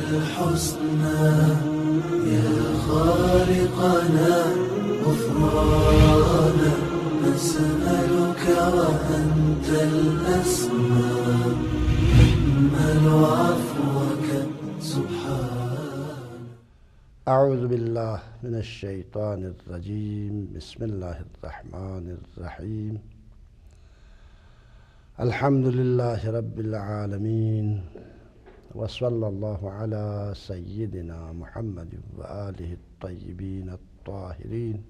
الحسنى يا خالقنا غفرانا نسألك وأنت الأسمى نأمل عفوك سبحان. اعوذ باللہ من الشیطان الرجیم. بسم اللہ الرحمن الرحیم. الحمد للہ رب العالمین وصلی اللہ علی سیدنا محمد وآلہ الطیبین الطاہرین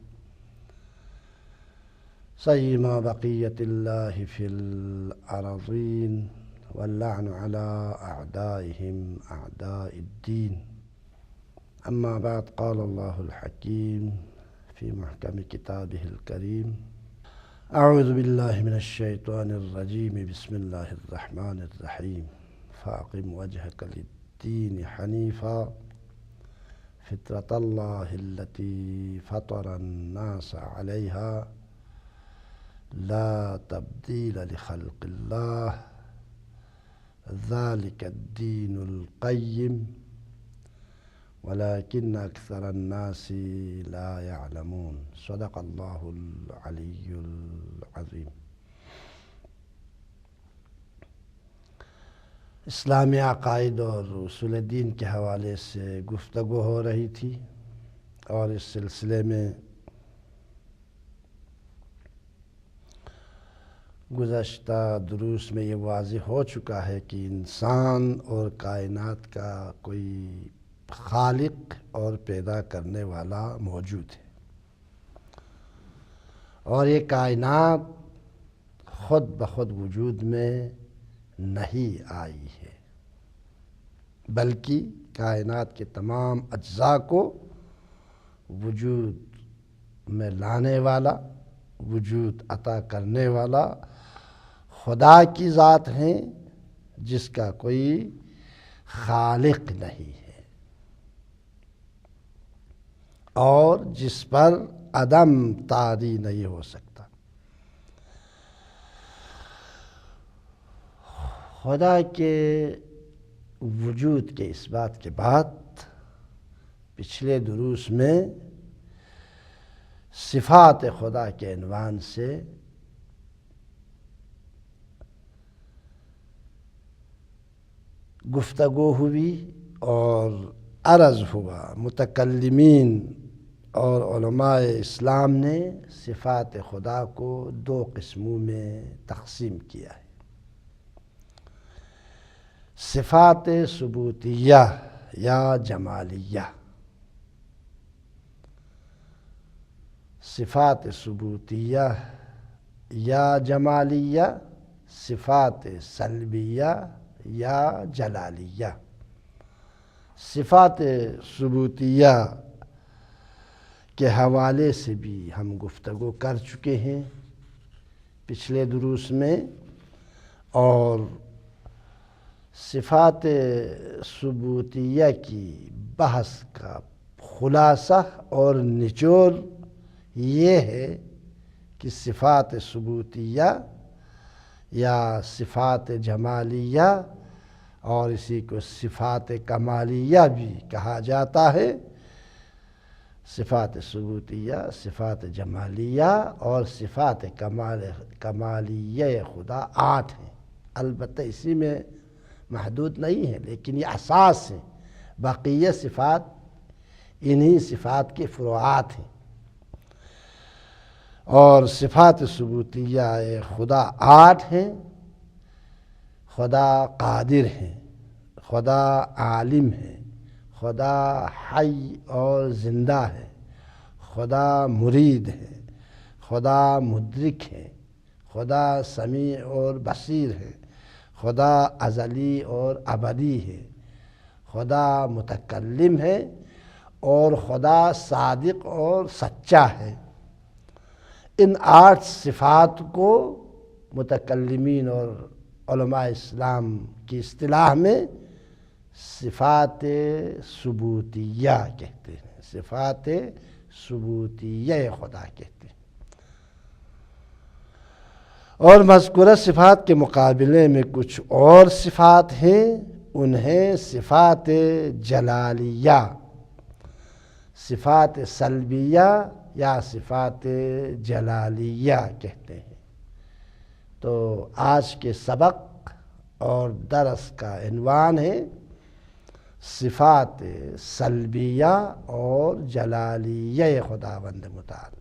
سیما بقیت اللہ فی الارضین واللعن علی اعدائهم اعداء الدین. اما بعد قال اللہ الحکیم فی محکم کتابہ الکریم. اعوذ باللہ من الشیطان الرجیم. بسم اللہ الرحمن الرحیم. فاقم وجهك للدین حنیفا فطرة اللہ التي فطر الناس علیہا لا تبدیل لخلق اللہ ذلك الدین القیم ولكن أكثر الناس لا يعلمون. صدق اللہ العلی العظیم. اسلامی عقائد اور اصول دین کے حوالے سے گفتگو ہو رہی تھی اور اس سلسلے میں گزشتہ دروس میں یہ واضح ہو چکا ہے کہ انسان اور کائنات کا کوئی خالق اور پیدا کرنے والا موجود ہے، اور یہ کائنات خود بخود وجود میں نہیں آئی ہے، بلکہ کائنات کے تمام اجزاء کو وجود میں لانے والا، وجود عطا کرنے والا خدا کی ذات ہیں، جس کا کوئی خالق نہیں ہے اور جس پر عدم طاری نہیں ہو سکتا. خدا کے وجود کے اس بات کے بعد پچھلے دروس میں صفات خدا کے عنوان سے گفتگو ہوئی اور عرض ہوا. متکلمین اور علماء اسلام نے صفات خدا کو دو قسموں میں تقسیم کیا ہے: صفات ثبوتیہ یا جمالیہ. صفات ثبوتیہ یا جمالیہ، صفات سلبیہ یا جلالیہ. صفات ثبوتیہ کے حوالے سے بھی ہم گفتگو کر چکے ہیں پچھلے دروس میں، اور صفات ثبوتیہ کی بحث کا خلاصہ اور نچوڑ یہ ہے کہ صفات ثبوتیہ یا صفات جمالیہ، اور اسی کو صفات کمالیہ بھی کہا جاتا ہے، صفات ثبوتیہ، صفات جمالیہ اور صفات کمالیہ خدا 8 ہیں. البتہ اسی میں محدود نہیں ہے، لیکن یہ اساس ہے. بقیہ صفات انہی صفات کے فروعات ہیں. اور صفات ثبوتیہ خدا 8 ہیں. خدا قادر ہے، خدا عالم ہے، خدا حی اور زندہ ہے، خدا مرید ہے، خدا مدرک ہے، خدا سمیع اور بصیر ہے، خدا ازلی اور ابدی ہے، خدا متکلم ہے، اور خدا صادق اور سچا ہے. ان 8 صفات کو متکلمین اور علماء اسلام کی اصطلاح میں صفات ثبوتیہ کہتے ہیں، صفات ثبوتیہ خدا کہتے ہیں. اور مذکورہ صفات کے مقابلے میں کچھ اور صفات ہیں، انہیں صفات جلالیہ، صفات سلبیہ یا صفات جلالیہ کہتے ہیں۔ تو آج کے سبق اور درس کا عنوان ہے صفات سلبیہ اور جلالیہ خداوند متعال۔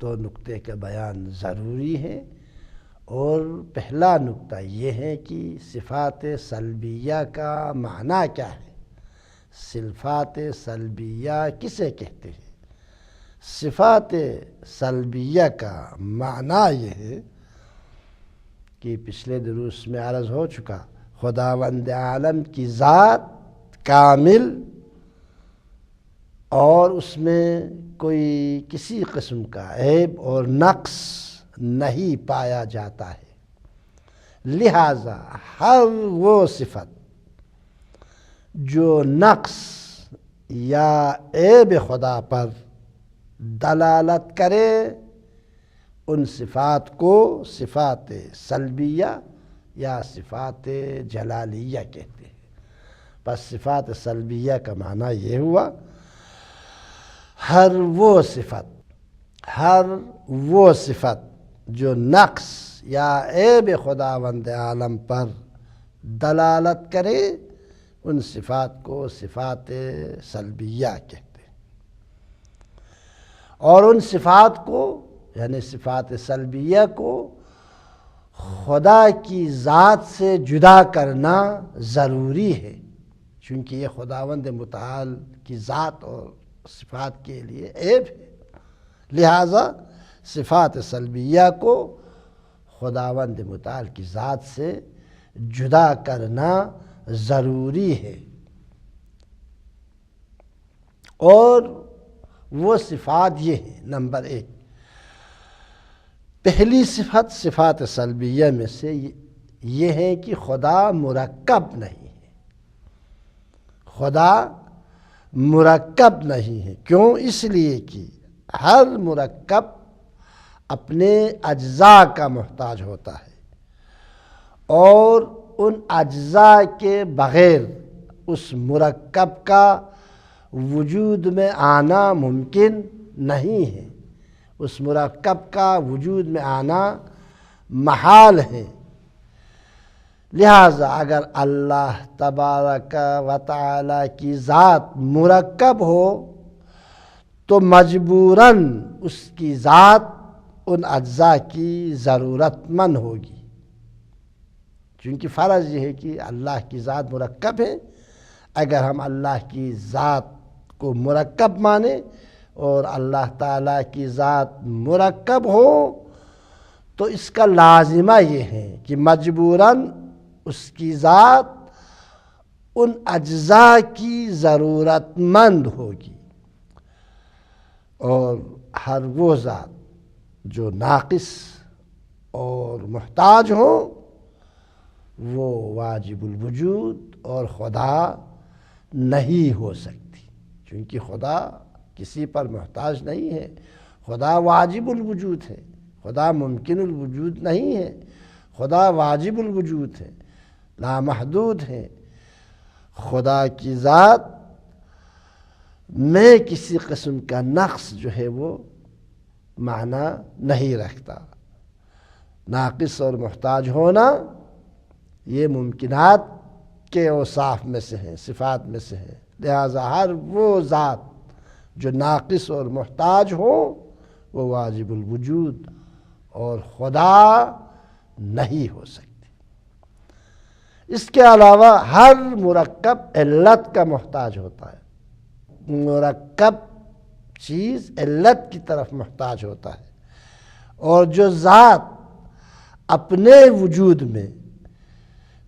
دو نقطے کا بیان ضروری ہے، اور پہلا نقطہ یہ ہے کہ صفات سلبیہ کا معنی کیا ہے، صفات سلبیہ کسے کہتے ہیں۔ صفات سلبیہ کا معنی یہ ہے کہ پچھلے دروس میں عرض ہو چکا، خداوند عالم کی ذات کامل اور اس میں کوئی کسی قسم کا عیب اور نقص نہیں پایا جاتا ہے، لہذا ہر وہ صفت جو نقص یا عیب خدا پر دلالت کرے ان صفات کو صفات سلبیہ یا صفات جلالیہ کہتے ہیں۔ بس صفات سلبیہ کا معنی یہ ہوا ہر وہ صفت جو نقص یا عیب خداوند عالم پر دلالت کرے ان صفات کو صفات سلبیہ کہتے ہیں۔ اور ان صفات کو یعنی صفات سلبیہ کو خدا کی ذات سے جدا کرنا ضروری ہے، چونکہ یہ خداوند متعال کی ذات اور صفات کے لیے عیب ہے، لہذا صفات سلبیہ کو خداوند متعال کی ذات سے جدا کرنا ضروری ہے۔ اور وہ صفات یہ ہیں، نمبر 1، پہلی صفت صفات سلبیہ میں سے یہ ہے کہ خدا مرکب نہیں ہے، خدا مرکب نہیں ہے۔ کیوں؟ اس لیے کہ ہر مرکب اپنے اجزاء کا محتاج ہوتا ہے، اور ان اجزاء کے بغیر اس مرکب کا وجود میں آنا ممکن نہیں ہے، اس مرکب کا وجود میں آنا محال ہے۔ لہذا اگر اللہ تبارک و تعالی کی ذات مرکب ہو تو مجبوراً اس کی ذات ان اجزاء کی ضرورت مند ہوگی، چونکہ فرض یہ ہے کہ اللہ کی ذات مرکب ہے۔ اگر ہم اللہ کی ذات کو مرکب مانیں اور اللہ تعالیٰ کی ذات مرکب ہو تو اس کا لازمہ یہ ہے کہ مجبوراً اس کی ذات ان اجزاء کی ضرورت مند ہوگی، اور ہر وہ ذات جو ناقص اور محتاج ہو وہ واجب الوجود اور خدا نہیں ہو سکتی، چونکہ خدا کسی پر محتاج نہیں ہے، خدا واجب الوجود ہے، خدا ممکن الوجود نہیں ہے، خدا واجب الوجود ہے، لا محدود ہے۔ خدا کی ذات میں کسی قسم کا نقص جو ہے وہ معنی نہیں رکھتا۔ ناقص اور محتاج ہونا یہ ممکنات کے اوصاف میں سے ہیں، صفات میں سے ہیں، لہذا ہر وہ ذات جو ناقص اور محتاج ہو وہ واجب الوجود اور خدا نہیں ہو سکتی۔ اس کے علاوہ ہر مرکب علت کا محتاج ہوتا ہے، مرکب چیز علت کی طرف محتاج ہوتا ہے، اور جو ذات اپنے وجود میں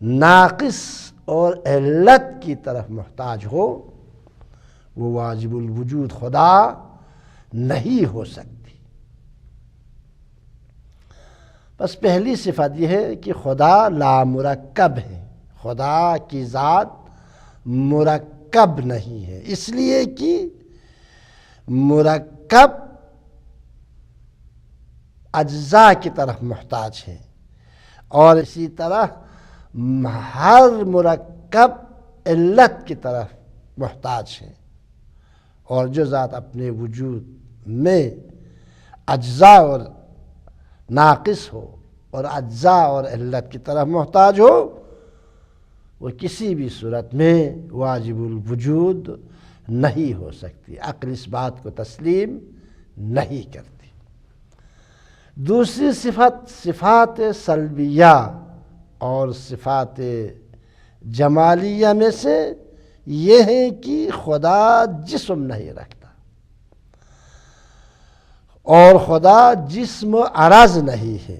ناقص اور علت کی طرف محتاج ہو وہ واجب الوجود خدا نہیں ہو سکتی۔ بس پہلی صفت یہ ہے کہ خدا لامرکب ہے، خدا کی ذات مرکب نہیں ہے، اس لیے کہ مرکب اجزاء کی طرف محتاج ہے، اور اسی طرح ہر مرکب علت کی طرف محتاج ہیں، اور جو ذات اپنے وجود میں اجزاء اور ناقص ہو اور اجزاء اور علت کی طرف محتاج ہو، وہ کسی بھی صورت میں واجب الوجود نہیں ہو سکتی۔ عقل اس بات کو تسلیم نہیں کرتی۔ دوسری صفت صفات سلبیہ اور صفات جمالیہ میں سے یہ ہے کہ خدا جسم نہیں رکھتا اور خدا جسم عرض نہیں ہے،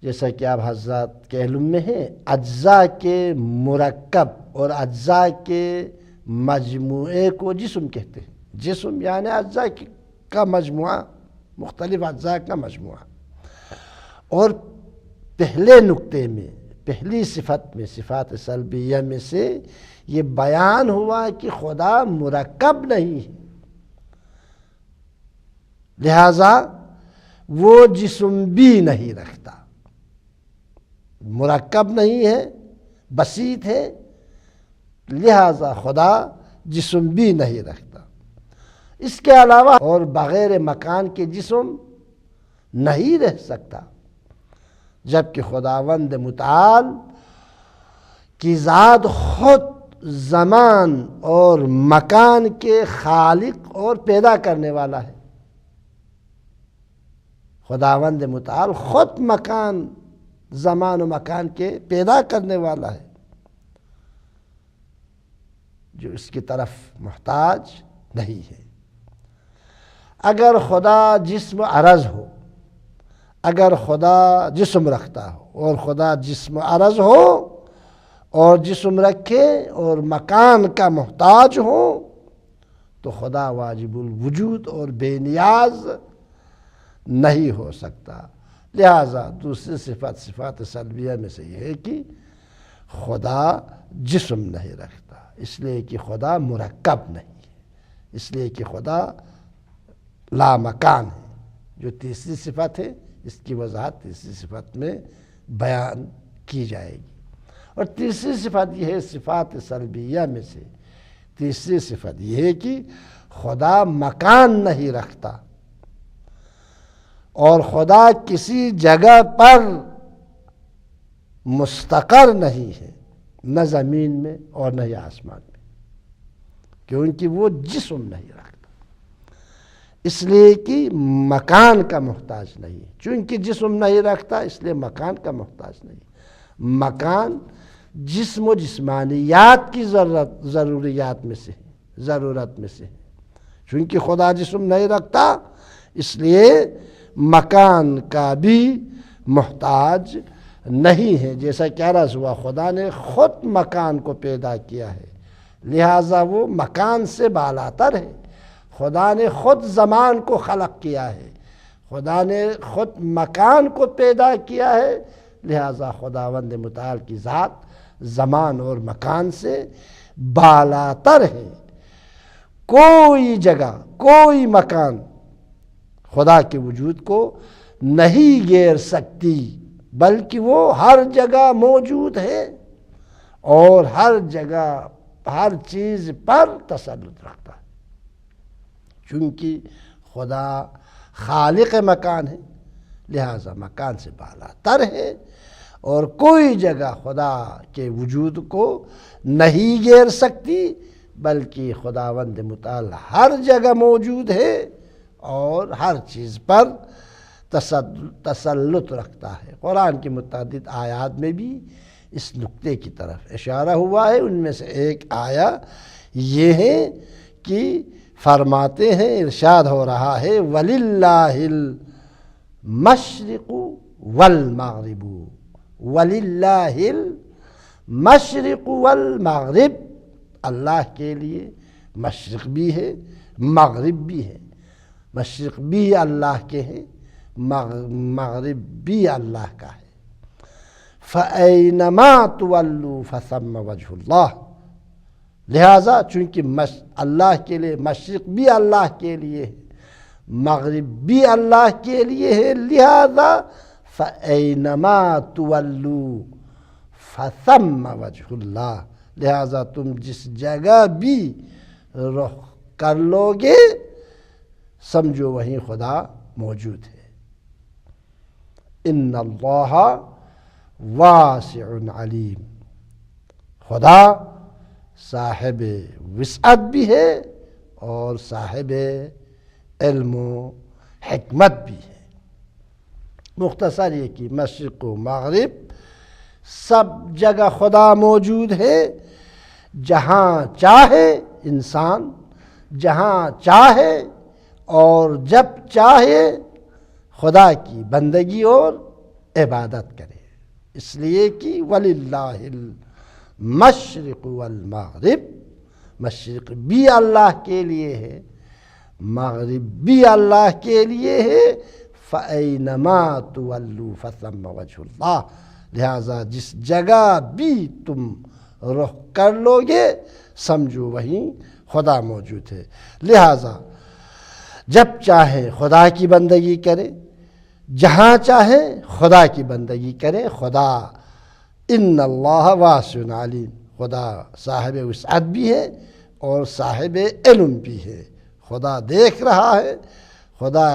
جیسا کہ آپ حضرات کے علم میں ہے، اجزاء کے مرکب اور اجزاء کے مجموعے کو جسم کہتے ہیں۔ جسم یعنی اجزاء کا مجموعہ، مختلف اجزاء کا مجموعہ۔ اور پہلے نقطے میں، پہلی صفت میں، صفات سلبیہ میں سے یہ بیان ہوا کہ خدا مرکب نہیں ہے، لہذا وہ جسم بھی نہیں رکھتا۔ مرکب نہیں ہے، بسیط ہے، لہذا خدا جسم بھی نہیں رکھتا۔ اس کے علاوہ اور بغیر مکان کے جسم نہیں رہ سکتا، جبکہ خداوند متعال کی ذات خود زمان اور مکان کے خالق اور پیدا کرنے والا ہے۔ خداوند متعال خود مکان، زمان و مکان کے پیدا کرنے والا ہے، جو اس کی طرف محتاج نہیں ہے۔ اگر خدا جسم عرض ہو، اگر خدا جسم رکھتا ہو اور خدا جسم عرض ہو اور جسم رکھے اور مکان کا محتاج ہو، تو خدا واجب الوجود اور بے نیاز نہیں ہو سکتا۔ لہذا دوسری صفت صفات سلبیہ میں سے یہ ہے کہ خدا جسم نہیں رکھتا، اس لیے کہ خدا مرکب نہیں ہے، اس لیے کہ خدا لا مکان ہے۔ جو تیسری صفت ہے، اس کی وضاحت تیسری صفت میں بیان کی جائے گی۔ اور تیسری صفت یہ ہے صفات سلبیہ میں سے تیسری صفت یہ ہے کہ خدا مکان نہیں رکھتا اور خدا کسی جگہ پر مستقر نہیں ہے، نہ زمین میں اور نہ ہی آسمان میں، کیونکہ وہ جسم نہیں رکھتا، اس لیے کہ مکان کا محتاج نہیں ہے۔ چونکہ جسم نہیں رکھتا اس لیے مکان کا محتاج نہیں۔ مکان جسم و جسمانیات کی ضروریات میں سے ہے، ضرورت میں سے ہے۔ چونکہ خدا جسم نہیں رکھتا اس لیے مکان کا بھی محتاج نہیں ہے۔ جیسا کہ عرض ہوا، خدا نے خود مکان کو پیدا کیا ہے، لہٰذا وہ مکان سے بالاتر ہے۔ خدا نے خود زمان کو خلق کیا ہے، خدا نے خود مکان کو پیدا کیا ہے، لہٰذا خداوند متعال کی ذات زمان اور مکان سے بالاتر ہے۔ کوئی جگہ، کوئی مکان خدا کے وجود کو نہیں گھیر سکتی، بلکہ وہ ہر جگہ موجود ہے اور ہر جگہ ہر چیز پر تسلط رکھتا ہے۔ چونکہ خدا خالق مکان ہے، لہذا مکان سے بالاتر ہے، اور کوئی جگہ خدا کے وجود کو نہیں گھیر سکتی، بلکہ خداوند متعال ہر جگہ موجود ہے اور ہر چیز پر تسلط رکھتا ہے۔ قرآن کی متعدد آیات میں بھی اس نقطے کی طرف اشارہ ہوا ہے۔ ان میں سے ایک آیا یہ ہے کہ فرماتے ہیں، ارشاد ہو رہا ہے، وَلِلَّهِ الْمَشْرِقُ وَالْمَغْرِبُ، وَلِلَّهِ الْمَشْرِقُ وَالْمَغْرِبُ، اللہ کے لیے مشرق بھی ہے مغرب بھی ہے۔ مشرق بھی اللہ کے ہیں، مغرب بھی اللہ کا ہے۔ فَأَيْنَمَا تُوَلُّوا فَثَمَّ وَجْهُ اللَّهِ، لہٰذا چونکہ اللہ کے لیے مشرق بھی اللہ کے لیے ہے، مغرب بھی اللہ کے لیے ہے، لہذا فَأَيْنَمَا تُوَلُّوا فَثَمَّ وَجْهُ اللَّهِ، لہذا تم جس جگہ بھی رخ کر لو گے سمجھو وہیں خدا موجود ہے۔ ان اللہ واسع علیم، خدا صاحب وسعت بھی ہے اور صاحب علم و حکمت بھی ہے۔ مختصر یہ کہ مشرق و مغرب سب جگہ خدا موجود ہے، جہاں چاہے انسان، جہاں چاہے اور جب چاہے خدا کی بندگی اور عبادت کرے، اس لیے کہ وَلِلَّهِ الْمَشْرِقُ وَالْمَغْرِبُ، مشرق بھی اللہ کے لیے ہے، مغرب بھی اللہ کے لیے ہے، فَأَيْنَمَا تُوَلُّوا فَثَمَّ وَجْهُ اللَّهِ، لہذا جس جگہ بھی تم رخ کر لو گے سمجھو وہیں خدا موجود ہے۔ لہذا جب چاہے خدا کی بندگی کرے، جہاں چاہے خدا کی بندگی کرے۔ خدا ان اللہ واسع علیم، خدا صاحب وسعت بھی ہے اور صاحب علم بھی ہے، خدا دیکھ رہا ہے۔ خدا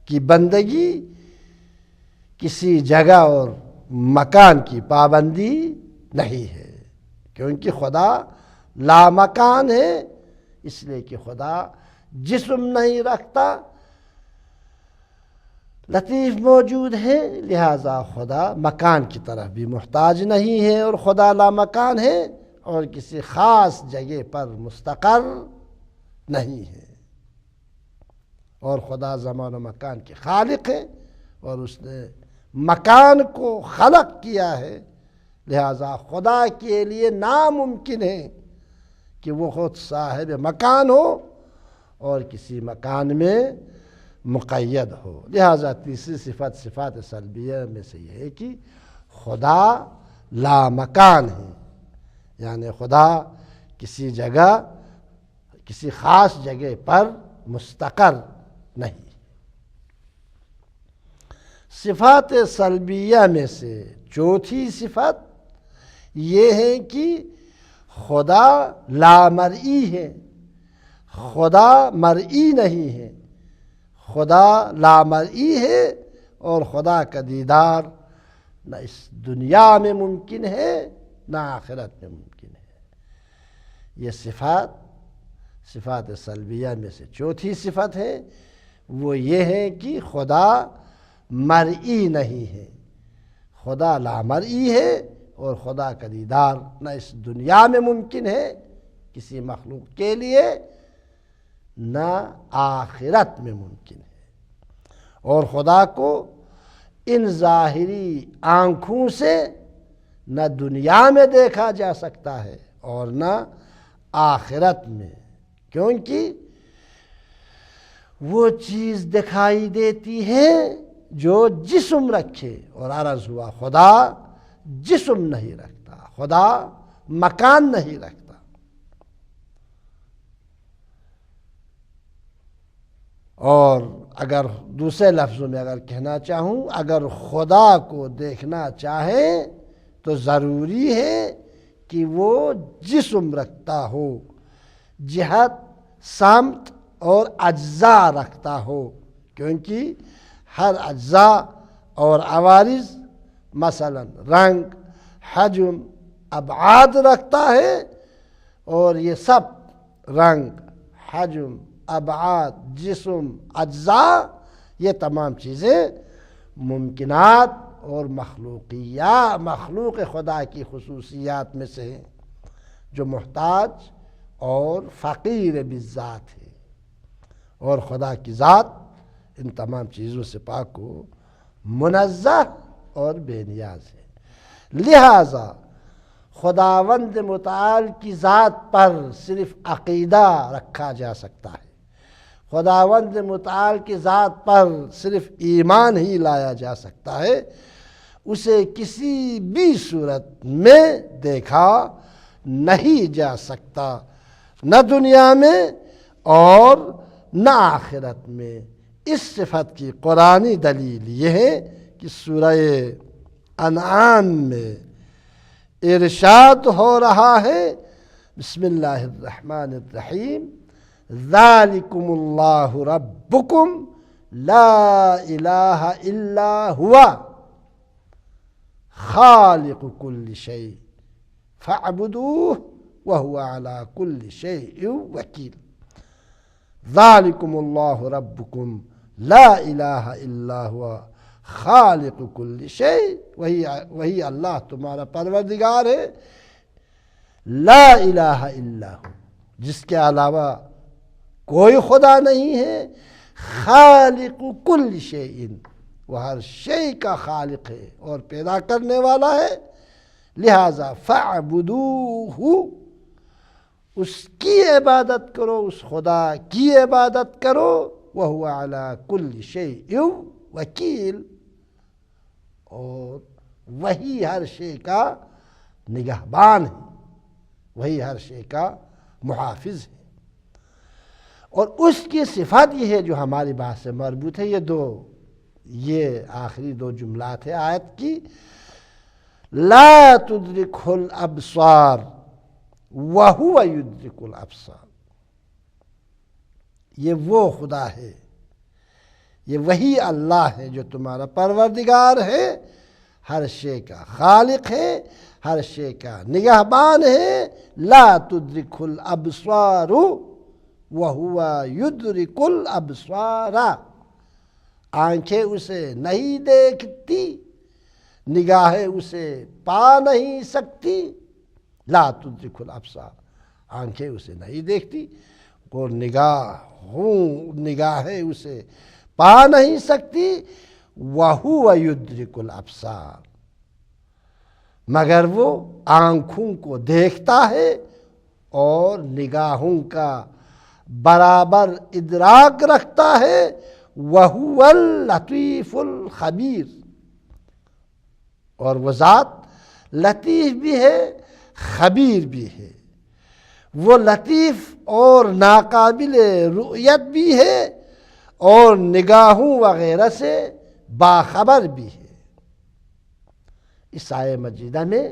کی بندگی کسی جگہ اور مکان کی پابندی نہیں ہے، کیونکہ خدا لامکان ہے، اس لیے کہ خدا جسم نہیں رکھتا، لطیف موجود ہے، لہذا خدا مکان کی طرف بھی محتاج نہیں ہے، اور خدا لامکان ہے اور کسی خاص جگہ پر مستقر نہیں ہے، اور خدا زمان و مکان کے خالق ہے اور اس نے مکان کو خلق کیا ہے، لہذا خدا کے لیے ناممکن ہے کہ وہ خود صاحب مکان ہو اور کسی مکان میں مقید ہو۔ لہذا تیسری صفت صفات سلبیہ میں سے یہ ہے کہ خدا لامکان ہے، یعنی خدا کسی جگہ، کسی خاص جگہ پر مستقر نہیں۔ صفات سلبیہ میں سے چوتھی صفت یہ ہے کہ خدا لامرئی ہے، خدا مرئی نہیں ہے، خدا لامرئی ہے اور خدا کا دیدار نہ اس دنیا میں ممکن ہے نہ آخرت میں ممکن ہے۔ یہ صفات سلبیہ میں سے چوتھی صفت ہے، وہ یہ ہے کہ خدا مرئی نہیں ہے، خدا لامرئی ہے اور خدا کا دیدار نہ اس دنیا میں ممکن ہے کسی مخلوق کے لیے نہ آخرت میں ممکن ہے، اور خدا کو ان ظاہری آنکھوں سے نہ دنیا میں دیکھا جا سکتا ہے اور نہ آخرت میں، کیونکہ وہ چیز دکھائی دیتی ہے جو جسم رکھے، اور عرض ہوا خدا جسم نہیں رکھتا، خدا مکان نہیں رکھتا۔ اور اگر دوسرے لفظوں میں اگر کہنا چاہوں، اگر خدا کو دیکھنا چاہیں تو ضروری ہے کہ وہ جسم رکھتا ہو، جہت، سمت اور اجزاء رکھتا ہو، کیونکہ ہر اجزاء اور عوارض مثلا رنگ، حجم، ابعاد رکھتا ہے، اور یہ سب رنگ، حجم، ابعاد، جسم، اجزاء، یہ تمام چیزیں ممکنات اور مخلوق خدا کی خصوصیات میں سے ہیں، جو محتاج اور فقیر بالذات ہے، اور خدا کی ذات ان تمام چیزوں سے پاک و منزہ اور بے نیاز ہے۔ لہذا خداوند متعال کی ذات پر صرف عقیدہ رکھا جا سکتا ہے، خداوند متعال کی ذات پر صرف ایمان ہی لایا جا سکتا ہے، اسے کسی بھی صورت میں دیکھا نہیں جا سکتا، نہ دنیا میں اور نہ آخرت میں۔ اس صفت کی قرآنی دلیل یہ ہے کہ کہ سورہ انعام میں ارشاد ہو رہا ہے، بسم اللہ الرحمن الرحیم، ذالکم اللہ ربکم لا الہ الا ہوا خالق کل شیء فاعبدوہ وہو علی کل شیء وکیل۔ ذالکم اللہ ربکم لا الہ الا ہوا خالق کل شیء، وہی اللہ تمہارا پروردگار ہے، لا الہ الا ہو، جس کے علاوہ کوئی خدا نہیں ہے، خالق کل شیء، وہ ہر شے کا خالق ہے اور پیدا کرنے والا ہے، لہذا فاعبدوہ، اس کی عبادت کرو، اس خدا کی عبادت کرو، وہو علی کل شیء وکیل، اور وہی ہر شے کا نگہبان ہے، وہی ہر شے کا محافظ ہے۔ اور اس کی صفات یہ ہے جو ہماری بات سے مربوط ہے، یہ آخری دو جملات ہیں آیت کی، لا تدرکہ الابصار وہو یدرک الابصار، یہ وہ خدا ہے، یہ وہی اللہ ہے جو تمہارا پروردگار ہے، ہر شے کا خالق ہے، ہر شے کا نگہبان ہے، لا تدرکہ الابصار وہو یدرک الابصار، آنکھیں اسے نہیں دیکھتی، نگاہیں اسے پا نہیں سکتی، لا تدرک الابصار، آنکھیں اسے نہیں دیکھتی اور نگاہیں اسے پا نہیں سکتی، وَهُوَ يُدْرِكُ الْأَبْصَارَ، مگر وہ آنکھوں کو دیکھتا ہے اور نگاہوں کا برابر ادراک رکھتا ہے، وَهُوَ اللَّطِيفُ الْخَبِيرُ، اور وہ ذات لطیف بھی ہے، خبیر بھی ہے، وہ لطیف اور ناقابل رؤیت بھی ہے اور نگاہوں وغیرہ سے باخبر بھی ہے۔ اس آیہ مجیدہ میں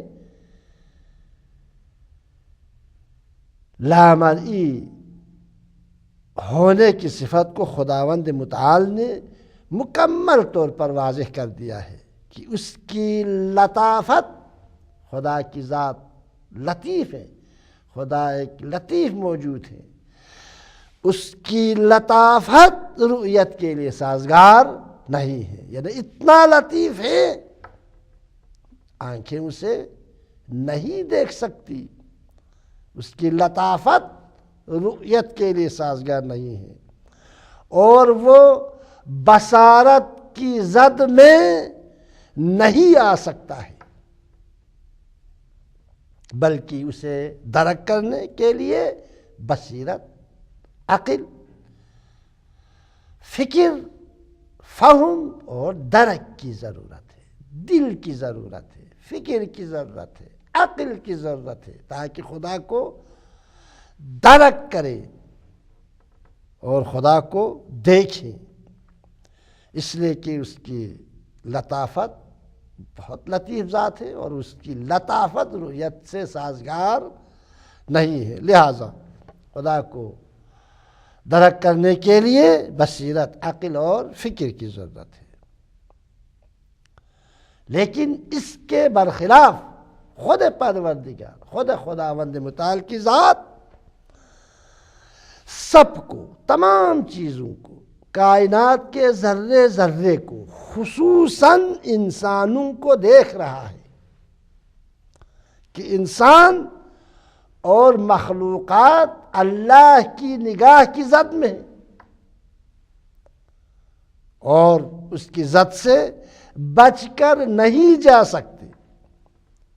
لامرئی ہونے کی صفت کو خداوند متعال نے مکمل طور پر واضح کر دیا ہے کہ اس کی لطافت، خدا کی ذات لطیف ہے، خدا ایک لطیف موجود ہے، اس کی لطافت رؤیت کے لیے سازگار نہیں ہے، یعنی اتنا لطیف ہے آنکھیں اسے نہیں دیکھ سکتی، اس کی لطافت رؤیت کے لیے سازگار نہیں ہے، اور وہ بصارت کی زد میں نہیں آ سکتا ہے، بلکہ اسے درک کرنے کے لیے بصیرت، عقل، فکر، فہم اور درک کی ضرورت ہے، دل کی ضرورت ہے، فکر کی ضرورت ہے، عقل کی ضرورت ہے، تاکہ خدا کو درک کرے اور خدا کو دیکھیں، اس لیے کہ اس کی لطافت بہت لطیف ذات ہے اور اس کی لطافت رؤیت سے سازگار نہیں ہے، لہذا خدا کو درک کرنے کے لیے بصیرت، عقل اور فکر کی ضرورت ہے۔ لیکن اس کے برخلاف خود پروردگار، خود خداوند متعال کی ذات سب کو، تمام چیزوں کو، کائنات کے ذرے ذرے کو، خصوصاً انسانوں کو دیکھ رہا ہے کہ انسان اور مخلوقات اللہ کی نگاہ کی زد میں ہیں اور اس کی زد سے بچ کر نہیں جا سکتے۔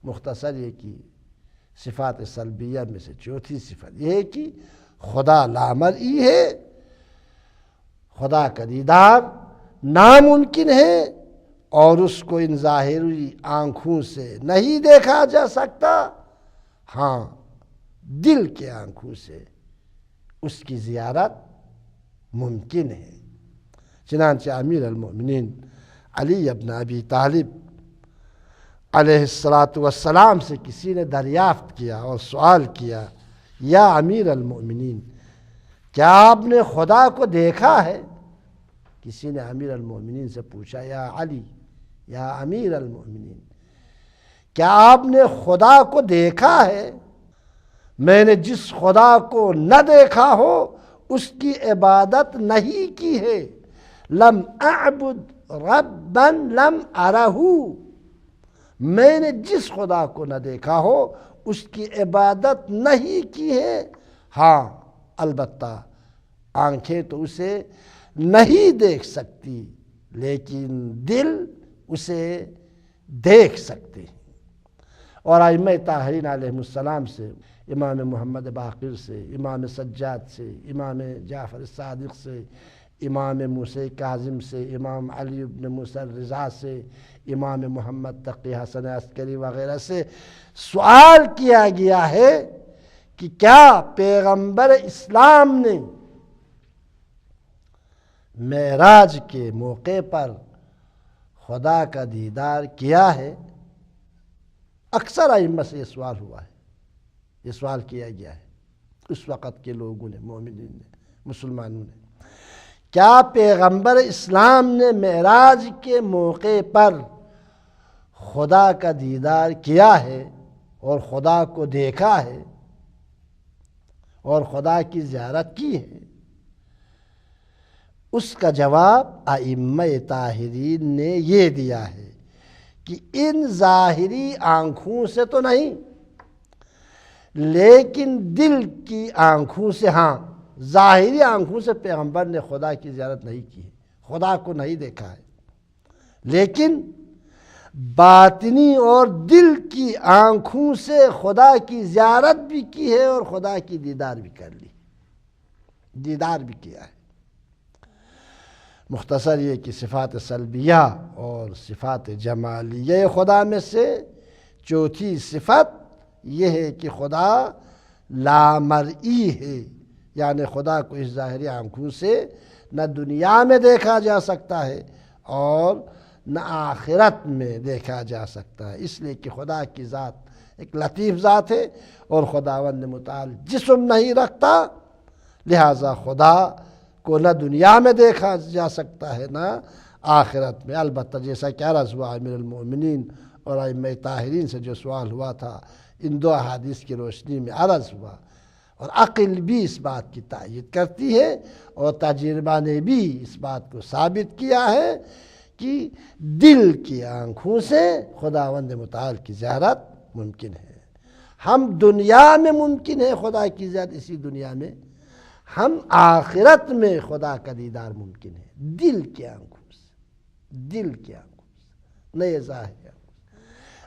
مختصر یہ کہ صفات سلبیہ میں سے چوتھی صفت یہ ہے کہ خدا لامرئی ہے، خدا کا دیدار ناممکن ہے اور اس کو ان ظاہری آنکھوں سے نہیں دیکھا جا سکتا، ہاں دل کے آنکھوں سے اس کی زیارت ممکن ہے۔ چنانچہ امیر المؤمنین علی ابن ابی طالب علیہ السلام سے کسی نے دریافت کیا اور سوال کیا، یا امیر المؤمنین، کیا آپ نے خدا کو دیکھا ہے؟ کسی نے امیر المؤمنین سے پوچھا، یا علی یا امیر المؤمنین، کیا آپ نے خدا کو دیکھا ہے؟ میں نے جس خدا کو نہ دیکھا ہو اس کی عبادت نہیں کی ہے۔ لم اعبد ربا لم ارہ، میں نے جس خدا کو نہ دیکھا ہو اس کی عبادت نہیں کی ہے، ہاں البتہ آنکھیں تو اسے نہیں دیکھ سکتی لیکن دل اسے دیکھ سکتے ہیں۔ اور ائمہ طاہرین علیہ السلام سے، امام محمد باقر سے، امام سجاد سے، امام جعفر الصادق سے، امام موسیٰ کاظم سے، امام علی بن موسیٰ رضا سے، امام محمد تقی حسن عسکری وغیرہ سے سوال کیا گیا ہے کہ کیا پیغمبر اسلام نے معراج کے موقع پر خدا کا دیدار کیا ہے؟ اکثر ائمہ سے یہ سوال ہوا ہے، یہ سوال کیا گیا ہے اس وقت کے لوگوں نے، مومنین نے، مسلمانوں نے، کیا پیغمبر اسلام نے معراج کے موقع پر خدا کا دیدار کیا ہے اور خدا کو دیکھا ہے اور خدا کی زیارت کی ہے؟ اس کا جواب ائمہ طاہرین نے یہ دیا ہے کہ ان ظاہری آنکھوں سے تو نہیں، لیکن دل کی آنکھوں سے، ہاں ظاہری آنکھوں سے پیغمبر نے خدا کی زیارت نہیں کی ہے، خدا کو نہیں دیکھا ہے، لیکن باطنی اور دل کی آنکھوں سے خدا کی زیارت بھی کی ہے اور خدا کی دیدار بھی کر لی، دیدار بھی کیا ہے۔ مختصر یہ کہ صفات سلبیہ اور صفات جمالیہ خدا میں سے چوتھی صفت یہ ہے کہ خدا لامرئی ہے، یعنی خدا کو اس ظاہری آنکھوں سے نہ دنیا میں دیکھا جا سکتا ہے اور نہ آخرت میں دیکھا جا سکتا ہے، اس لیے کہ خدا کی ذات ایک لطیف ذات ہے اور خداوند متعال جسم نہیں رکھتا، لہذا خدا کو نہ دنیا میں دیکھا جا سکتا ہے نہ آخرت میں۔ البتہ جیسا کہ عرض ہوا امیر المؤمنین اور ائمہ طاہرین سے جو سوال ہوا تھا، ان دو احادیث کی روشنی میں عرض ہوا، اور عقل بھی اس بات کی تائید کرتی ہے اور تجربہ نے بھی اس بات کو ثابت کیا ہے کہ دل کی آنکھوں سے خداوند متعال کی زیارت ممکن ہے۔ ہم دنیا میں ممکن ہے خدا کی زیارت، اسی دنیا میں، ہم آخرت میں خدا کا دیدار ممکن ہے دل کی آنکھوں سے، دل کی آنکھوں سے، نئے ظاہر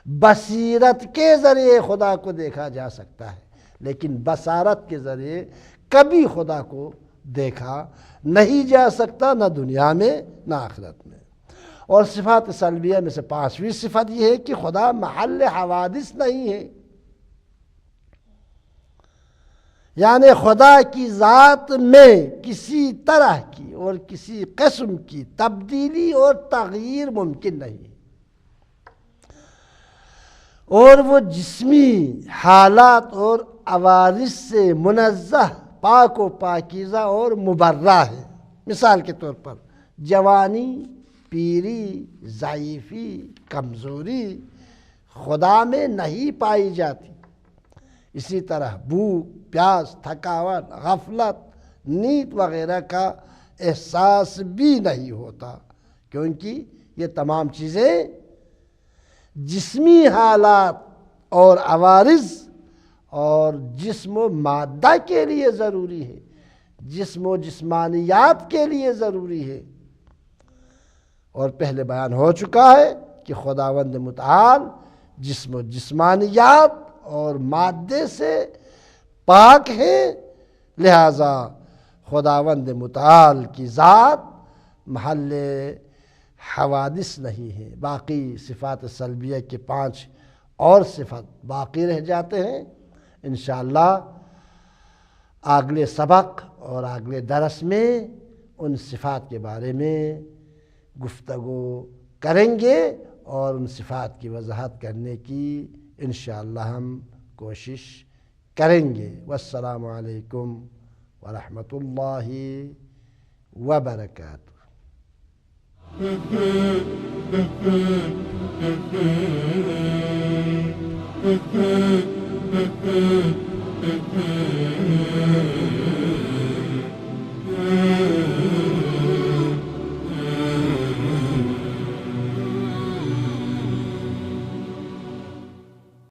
بصیرت کے ذریعے خدا کو دیکھا جا سکتا ہے، لیکن بصارت کے ذریعے کبھی خدا کو دیکھا نہیں جا سکتا، نہ دنیا میں نہ آخرت میں۔ اور صفات سلبیہ میں سے پانچویں صفت یہ ہے کہ خدا محل حوادث نہیں ہے، یعنی خدا کی ذات میں کسی طرح کی اور کسی قسم کی تبدیلی اور تغییر ممکن نہیں ہے، اور وہ جسمی حالات اور عوارض سے منزہ، پاک و پاکیزہ اور مبرہ ہے۔ مثال کے طور پر جوانی، پیری، ضعیفی، کمزوری خدا میں نہیں پائی جاتی، اسی طرح بھوک، پیاس، تھکاوٹ، غفلت، نیند وغیرہ کا احساس بھی نہیں ہوتا، کیونکہ یہ تمام چیزیں جسمی حالات اور عوارض اور جسم و مادہ کے لیے ضروری ہے، جسم و جسمانیات کے لیے ضروری ہے۔ اور پہلے بیان ہو چکا ہے کہ خداوند متعال جسم و جسمانیات اور مادے سے پاک ہے، لہذا خداوند متعال کی ذات محل حوادث نہیں ہے۔ باقی صفات سلبیہ کے 5 اور صفت باقی رہ جاتے ہیں، انشاءاللہ اگلے سبق اور اگلے درس میں ان صفات کے بارے میں گفتگو کریں گے اور ان صفات کی وضاحت کرنے کی انشاءاللہ ہم کوشش کریں گے۔ والسلام علیکم ورحمۃ اللہ وبرکاتہ۔